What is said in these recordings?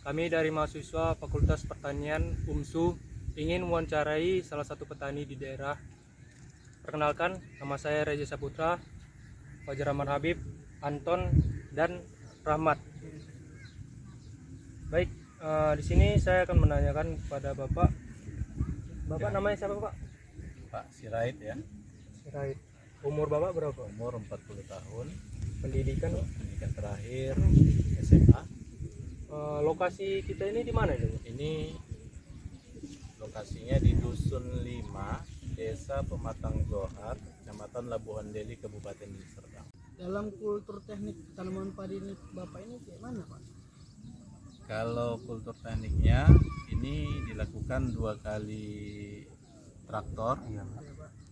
Kami dari mahasiswa Fakultas Pertanian UMSU ingin mewawancarai salah satu petani di daerah. Perkenalkan, nama saya Reza Saputra, Fajar Rahman Habib, Anton, dan Rahmat. Baik, di sini saya akan menanyakan kepada Bapak. Bapak namanya siapa, Pak? Pak Sirait ya. Sirait. Umur Bapak berapa? Umur 40 tahun. Pendidikan? Pendidikan terakhir SMA. Lokasi kita ini di mana itu? Ini lokasinya di Dusun 5, Desa Pematang Johar, Kecamatan Labuhan Deli, Kabupaten Deli Serdang. Dalam kultur teknik tanaman padi ini Bapak ini kayak mana, Pak? Kalau kultur tekniknya ini dilakukan 2 kali traktor.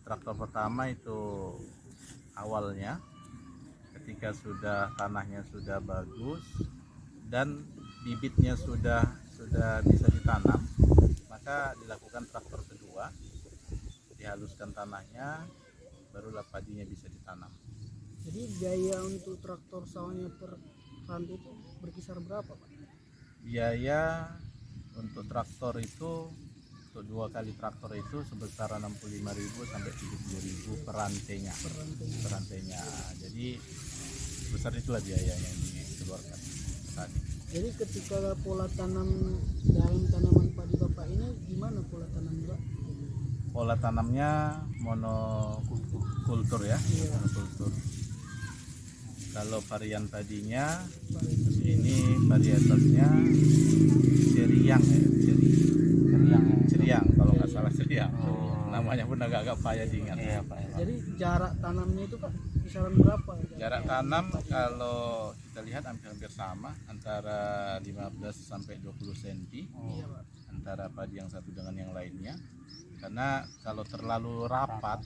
Traktor pertama itu awalnya ketika tanahnya sudah bagus dan bibitnya sudah bisa ditanam, maka dilakukan traktor kedua, dihaluskan tanahnya, barulah padinya bisa ditanam. Jadi biaya untuk traktor sawahnya per rantai itu berkisar berapa, Pak? Biaya untuk traktor itu, untuk 2 kali traktor itu sebesar 65.000 sampai 70.000 per rantainya. Per rantainya. Jadi besar itulah biaya yang dikeluarkan tadi. Jadi ketika pola tanam dalam tanaman padi Bapak ini gimana pola tanam, Pak? Pola tanamnya monokultur ya, monokultur. Kalau varian padinya ini varietasnya ceriang ya, ceriang kalau nggak salah ceriang. Namanya pun agak-agak payah diingat. Iya, Pak. Jadi jarak tanamnya itu, Pak, kisaran berapa? Jarak tanam kalau kita lihat hampir sama, antara 15 sampai 20 cm Iya, Pak. antara padi yang satu dengan yang lainnya. Karena kalau terlalu rapat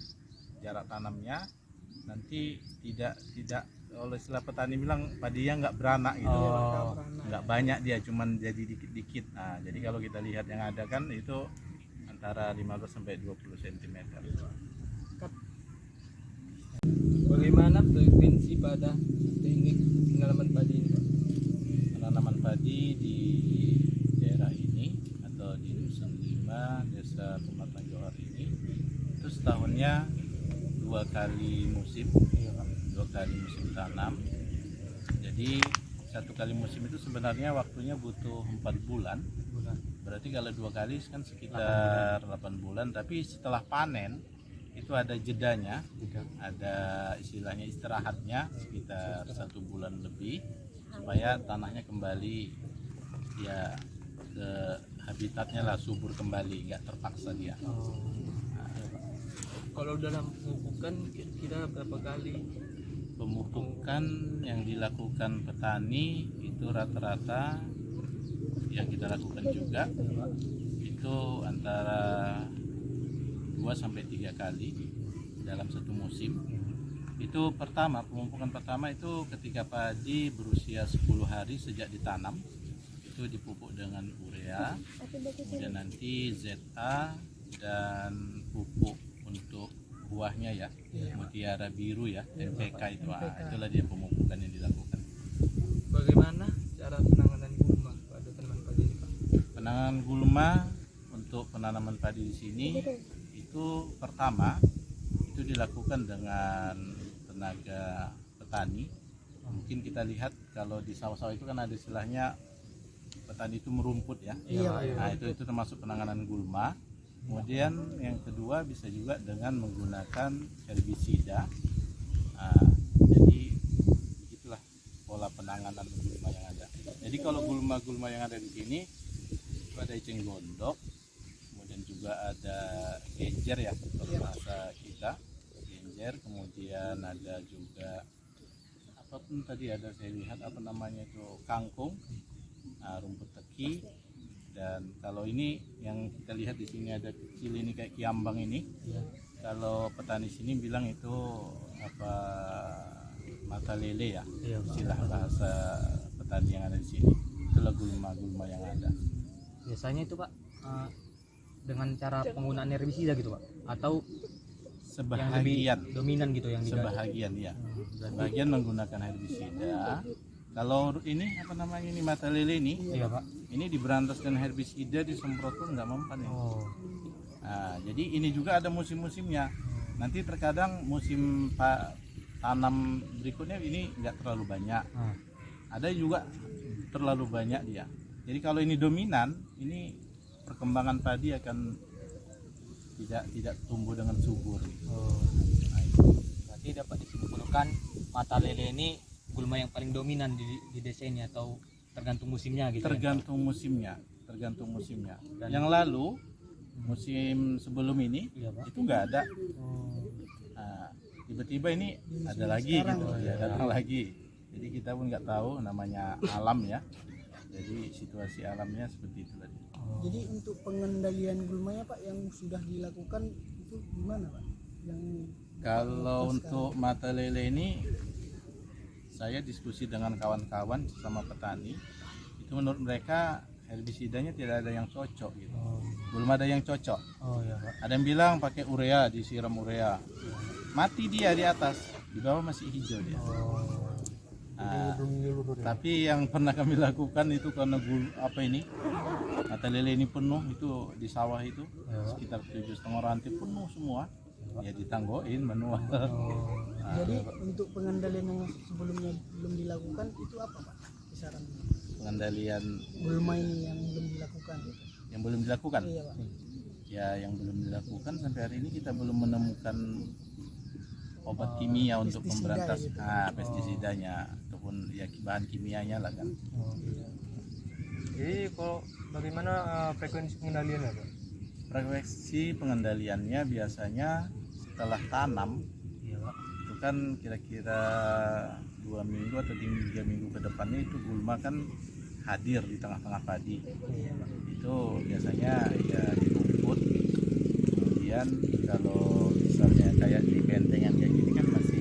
jarak tanamnya, nanti tidak oleh istilah petani bilang padinya nggak beranak gitu. Nggak banyak, dia cuman jadi dikit-dikit. Nah, jadi kalau kita lihat yang ada kan itu antara 15 sampai 20 cm. Bagaimana frekuensi pada teknik penanaman padi ini, Pak? Penanaman padi di daerah ini atau di Dusun 5, Desa Pematang Johar ini itu setahunnya 2 kali musim, 2 kali musim tanam. Jadi 1 kali musim itu sebenarnya waktunya butuh 4 bulan. Berarti kalau 2 kali kan sekitar 8 bulan. Tapi setelah panen itu ada jedanya, ada istilahnya istirahatnya sekitar 1 bulan lebih, supaya tanahnya kembali ya ke habitatnya lah, subur kembali, nggak terpaksa dia. Kalau dalam pemupukan kira-kira berapa kali? Pemupukan yang dilakukan petani itu rata-rata yang kita lakukan juga itu antara 2 sampai 3 kali dalam 1 musim. Itu pemupukan pertama itu ketika padi berusia 10 hari sejak ditanam, itu dipupuk dengan urea, kemudian nanti ZA dan pupuk untuk buahnya ya, mutiara biru ya, NPK itu. Itulah dia pemupukan yang dilakukan. Bagaimana cara penanganan gulma pada tanaman padi ini, Pak? Penanganan gulma untuk penanaman padi di sini itu pertama itu dilakukan dengan tenaga petani. Mungkin kita lihat kalau di sawah-sawah itu kan ada istilahnya petani itu merumput ya. Nah, itu termasuk penanganan gulma. Kemudian yang kedua bisa juga dengan menggunakan herbisida. Nah, jadi itulah pola penanganan gulma yang ada. Jadi kalau gulma-gulma yang ada di sini itu ada eceng gondok, kemudian juga ada genjer ya, kalau bahasa kita genjer, kemudian ada juga apapun tadi ada saya lihat apa namanya itu kangkung, rumput teki. Dan kalau ini yang kita lihat di sini ada kecil ini kayak kiambang ini, kalau petani sini bilang itu apa, mata lele ya, istilah bahasa petani yang ada di sini. Itulah gulma-gulma yang ada. Biasanya itu, Pak, dengan cara penggunaan herbisida gitu, Pak, atau Sebahagian yang lebih dominan gitu yang sebahagian ya, sebagian menggunakan herbisida, Kalau ini apa namanya ini mata lele ini, Iya pak. ini diberantas dengan herbisida disemprot pun nggak mempan ya. Oh. Nah, jadi ini juga ada musim-musimnya. Nanti terkadang musim tanam berikutnya ini nggak terlalu banyak. Ada juga terlalu banyak dia. Jadi kalau ini dominan, ini perkembangan padi akan tidak tumbuh dengan subur. Oh. Nah, itu. Berarti dapat disimpulkan mata lele ini gulma yang paling dominan di desa ini, atau tergantung musimnya gitu. Tergantung musimnya, Dan- yang lalu musim sebelum ini Iya pak. itu nggak ada. Oh. Nah, tiba-tiba ini ada lagi gitu ya, datang lagi. Jadi kita pun nggak tahu, namanya alam ya. Jadi situasi alamnya seperti itu tadi. Jadi untuk pengendalian gulmanya Pak yang sudah dilakukan itu gimana Pak? Yang Kalau untuk mata lele ini, saya diskusi dengan kawan-kawan sama petani, itu menurut mereka herbisidanya tidak ada yang cocok gitu. Belum ada yang cocok. Oh iya pak. Ada yang bilang pakai urea, disiram urea. Mati dia di atas, di bawah masih hijau dia. Nah, tapi yang pernah kami lakukan itu karena mata lele ini penuh itu di sawah itu sekitar 7,5 rantai penuh semua. Ya ditanggoin manual. jadi untuk pengendalian yang sebelumnya belum dilakukan itu apa Pak? Kisaran Pengendalian gulma ini yang belum dilakukan. yang belum dilakukan. Iya Pak. Ya yang belum dilakukan sampai hari ini kita belum menemukan obat kimia untuk pestisida memberantas gitu. pestisidanya ataupun ya bahan kimianya lah kan. Jadi kalau bagaimana frekuensi pengendaliannya Pak? Frekuensi pengendaliannya biasanya setelah tanam Iya pak. itu kan kira-kira 2 minggu atau 3 minggu ke depannya itu gulma kan hadir di tengah-tengah padi. Itu biasanya ya dirumput, kemudian kalau misalnya kayak di bentengan kayak gini kan masih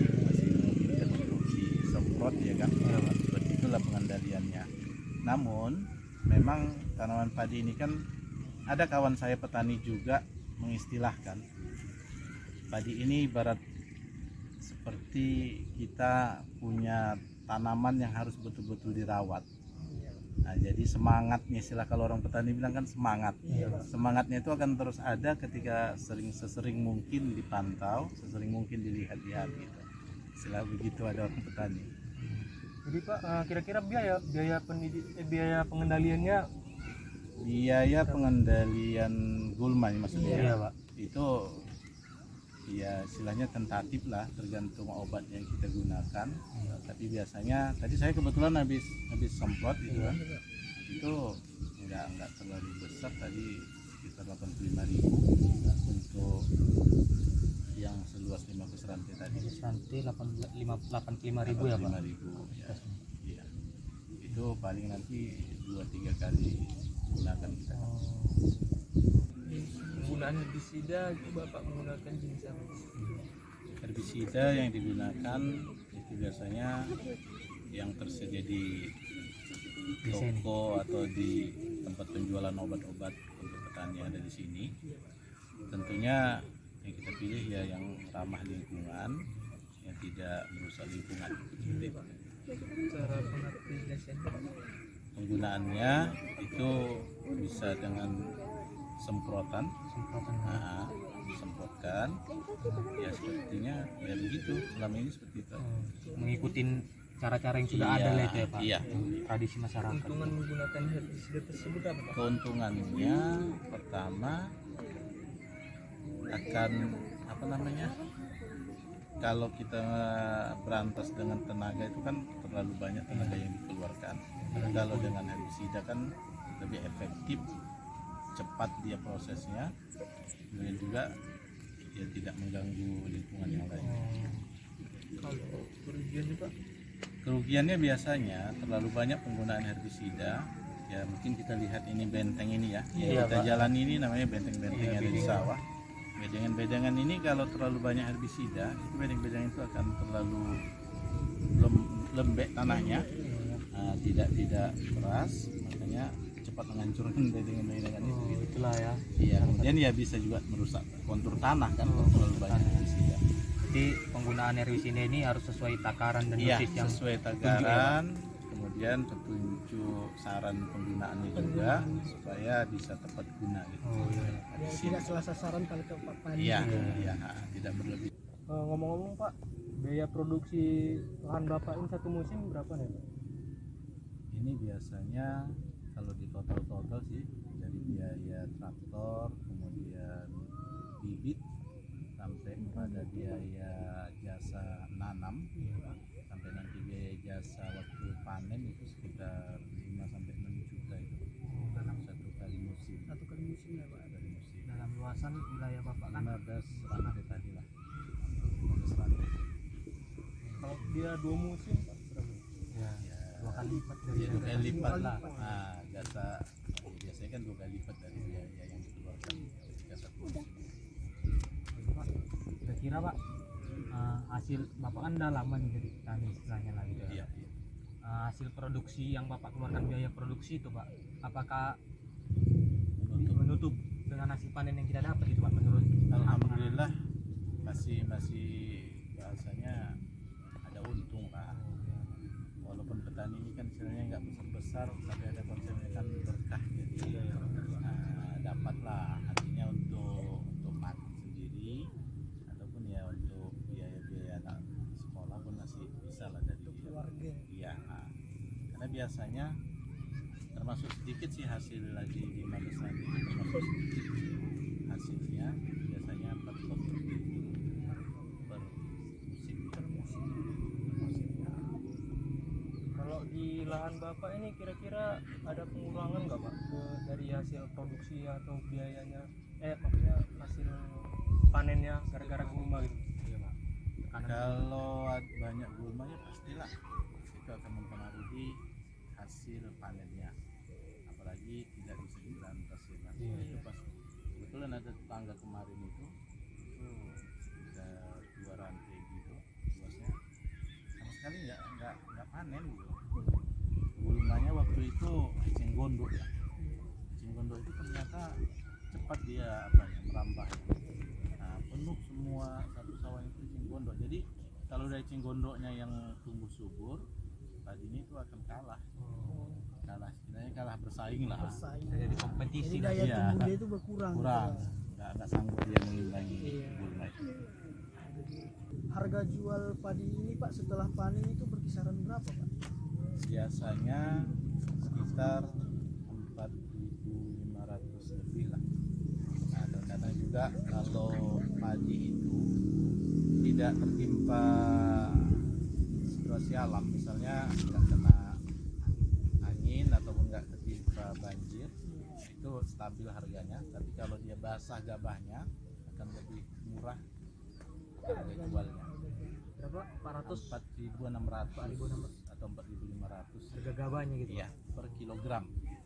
memungkinkan untuk disemprot ya kan. Seperti itulah pengendaliannya. Namun memang tanaman padi ini kan ada kawan saya petani juga mengistilahkan padi ini ibarat seperti kita punya tanaman yang harus betul-betul dirawat. Nah, jadi semangatnya, istilah kalau orang petani bilang kan semangat. Semangatnya itu akan terus ada ketika sesering mungkin dipantau, sesering mungkin dilihat-lihat gitu. Istilah begitu ada orang petani. Jadi Pak, kira-kira biaya pengendaliannya Biaya pengendalian gulma ini maksudnya. Iya pak. Itu ya istilahnya tentatif lah, tergantung obat yang kita gunakan. Tapi biasanya tadi saya kebetulan habis semprot gitu kan, itu nggak terlalu besar, tadi sekitar 85.000 untuk yang seluas 15 rantai tadi. Nanti 85.000 ya pak. 85.000 ya. Iya. Itu paling nanti 2-3 kali gunakan kita. penggunaan herbisida itu Bapak menggunakan jenis apa? Herbisida yang digunakan itu biasanya yang tersedia di toko atau di tempat penjualan obat-obat untuk petani yang ada di sini. Tentunya yang kita pilih ya yang ramah lingkungan, yang tidak merusak lingkungan. Seperti itu. Cara pengaplikasiannya Penggunaannya itu bisa dengan semprotan, disemprotkan. Ya sepertinya ya begitu, selama ini seperti itu. Mengikuti cara-cara yang sudah Iya, ada lah itu ya pak. iya. Tradisi masyarakat. keuntungan menggunakan herbisida tersebut apa Pak? Keuntungannya pertama akan apa namanya, kalau kita berantas dengan tenaga itu kan terlalu banyak tenaga yang dikeluarkan. Kalau dengan herbisida kan lebih efektif, cepat dia prosesnya, kemudian juga ya tidak mengganggu lingkungan yang lain. Kalau kerugiannya Pak? Kerugiannya biasanya terlalu banyak penggunaan herbisida. Ya mungkin kita lihat ini benteng ini ya, yang kita jalan ini namanya benteng-benteng yang ada di sawah. Bedengan-bedengan ini kalau terlalu banyak herbisida, itu bedeng-bedeng itu akan terlalu lembek tanahnya, tidak keras, makanya cepat menghancurkan bedengan-bedengan itu. Gitu. Itulah ya. Iya, kemudian ya bisa juga merusak kontur tanah kan kalau terlalu banyak herbisida. Jadi penggunaan herbisida ini harus sesuai takaran dan Iya, dosis yang sesuai takaran, kemudian kemudian petunjuk saran penggunaannya juga supaya bisa tepat guna gitu. Ya, tidak salah sasaran kalau ke Pak Pani. Iya, iya, tidak berlebih. Ngomong-ngomong Pak, biaya produksi lahan Bapak ini satu musim berapa nih Pak? Ini biasanya kalau di total sih dari biaya traktor, kemudian bibit, sampai pada biaya jasa nanam, sampai nanti biaya jasa waktu panen itu sekitar 5 sampai 6 juta itu dalam satu kali musim. Satu kali musim ya Pak. Dari musim. Dalam luasan wilayah Bapak kan 15 rantai tadi lah. 15 rantai. Kalau dia 2 musim Pak berapa? ya, Ya, 2 kali lipat dari ya, 2 kali lipat lah. lipat. Nah, jasa biasanya kan 2 kali lipat dari biaya yang dikeluarkan ketika satu musim. Jadi, Pak, kira-kira Pak, hasil Bapak kan udah lama nih jadi petani istilahnya lah gitu ya. Iya, iya. Hasil produksi yang Bapak keluarkan biaya produksi itu Pak, apakah Menutup. menutup dengan hasil panen yang kita dapat gitu Pak menurut Alhamdulillah masih bahasanya ada untung lah. Walaupun petani ini kan sebenarnya nggak besar tapi ada konsepnya kan berkah gitu. Dapatlah artinya untuk makan sendiri ataupun ya untuk biaya anak sekolah pun masih bisa lah dari Keluarga. iya. Karena biasanya termasuk sedikit sih hasil lagi di Magesan itu termasuk sedikit hasilnya biasanya 4 ton per musim. Kalau di lahan Bapak ini kira-kira ada pengurangan nggak Pak dari hasil produksi atau biayanya? Maksudnya hasil panennya gara-gara gulma gitu? Iya Pak. Tekanan Kalau banyak gulma ya pastilah itu akan mempengaruhi hasil panennya, apalagi tidak bisa diberantas ya kan. Iya, Itu pas kebetulan ada tetangga kemarin itu sekitar 2 rantai gitu luasnya sama sekali nggak panen gitu. Gulmanya waktu itu eceng gondok ya. Eceng gondok itu ternyata cepat dia merambah. Nah, penuh semua satu sawah itu eceng gondok. Jadi kalau dari eceng gondoknya yang tumbuh subur, padinya itu akan kalah istilahnya kalah bersaing lah. Bersaing. jadi kompetisi Jadi lah. daya Iya. tumbuh dia itu berkurang. Kurang, Gitu. nggak sanggup dia mengimbangi Iya. gulma itu. Harga jual padi ini Pak setelah panen itu berkisaran berapa Pak? Biasanya sekitar 4.500 lebih lah. Nah, terkadang juga kalau padi itu tidak tertimpa situasi alam, misalnya nggak kena angin ataupun nggak tertimpa banjir, itu stabil harganya. Tapi kalau dia basah gabahnya akan lebih murah harga jualnya. Berapa? 400 4.600 atau 4.500 harga gabahnya gitu. iya per kilogramnya.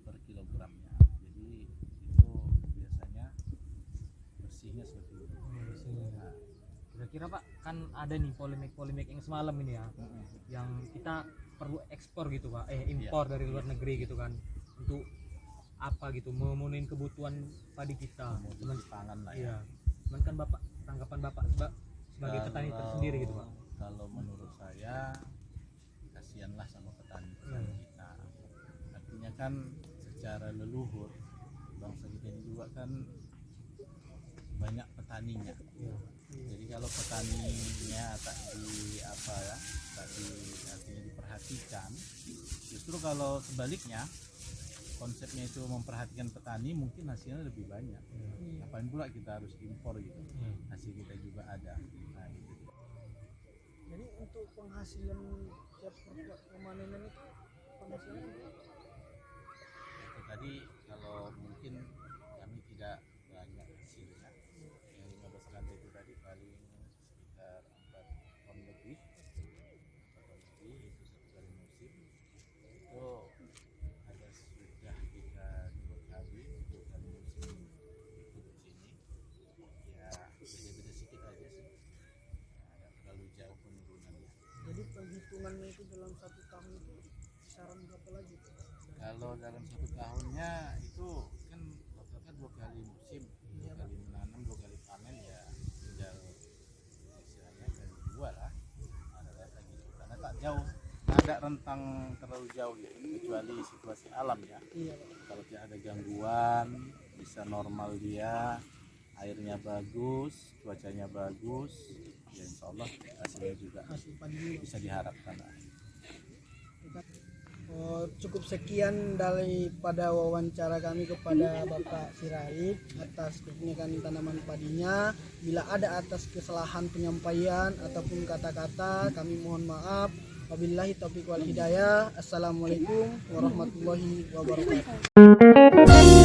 Jadi itu biasanya bersihnya seperti itu. Nah, Kira-kira Pak kan ada nih polemik yang semalam ini ya, yang kita perlu ekspor gitu Pak, impor dari luar negeri gitu kan, untuk apa gitu memenuhi kebutuhan padi kita. kemudian pangan lah ya. Iya. Cuman kan Bapak, tanggapan Bapak sebagai petani tersendiri gitu Pak. Kalau menurut saya kasihanlah sama petani kita. Artinya kan secara leluhur bangsa kita ini juga kan banyak petaninya. Jadi kalau petaninya tak artinya diperhatikan, justru kalau sebaliknya konsepnya itu memperhatikan petani mungkin hasilnya lebih banyak. Ngapain pula kita harus impor gitu, hasil kita juga ada. Nah, gitu. Jadi untuk penghasilan tiap pemanenan itu penghasilan Itu tadi kalau mungkin kami tidak banyak hasilnya, yang 15 rantai itu tadi paling sekitar 4 ton lebih, 4 ton lebih itu satu kali musim. Itu ada sudah kita 2 kali musim ikut di sini. Ya beda-beda sedikit aja sih, nggak terlalu jauh penurunannya. jadi perhitungannya itu dalam 1 tahun itu kisaran berapa lagi Pak? Kalau dalam 1 tahunnya itu kan rata-rata 2 kali musim, 2 kali menanam, 2 kali panen, ya tinggal istilahnya kali 2 lah rata-rata gitu, karena tak jauh. Nah, tidak rentang terlalu jauh ya, kecuali situasi alam ya. Iya Pak. Kalau tidak ada gangguan, bisa normal dia, airnya bagus, cuacanya bagus, ya insya Allah hasilnya juga Hasil padinya. bisa diharapkan. Oh, cukup sekian daripada wawancara kami kepada Bapak Sirait atas kepemilikan tanaman padinya. Bila ada atas kesalahan penyampaian ataupun kata-kata, kami mohon maaf. Wabillahi taufiq wal hidayah. Assalamualaikum warahmatullahi wabarakatuh.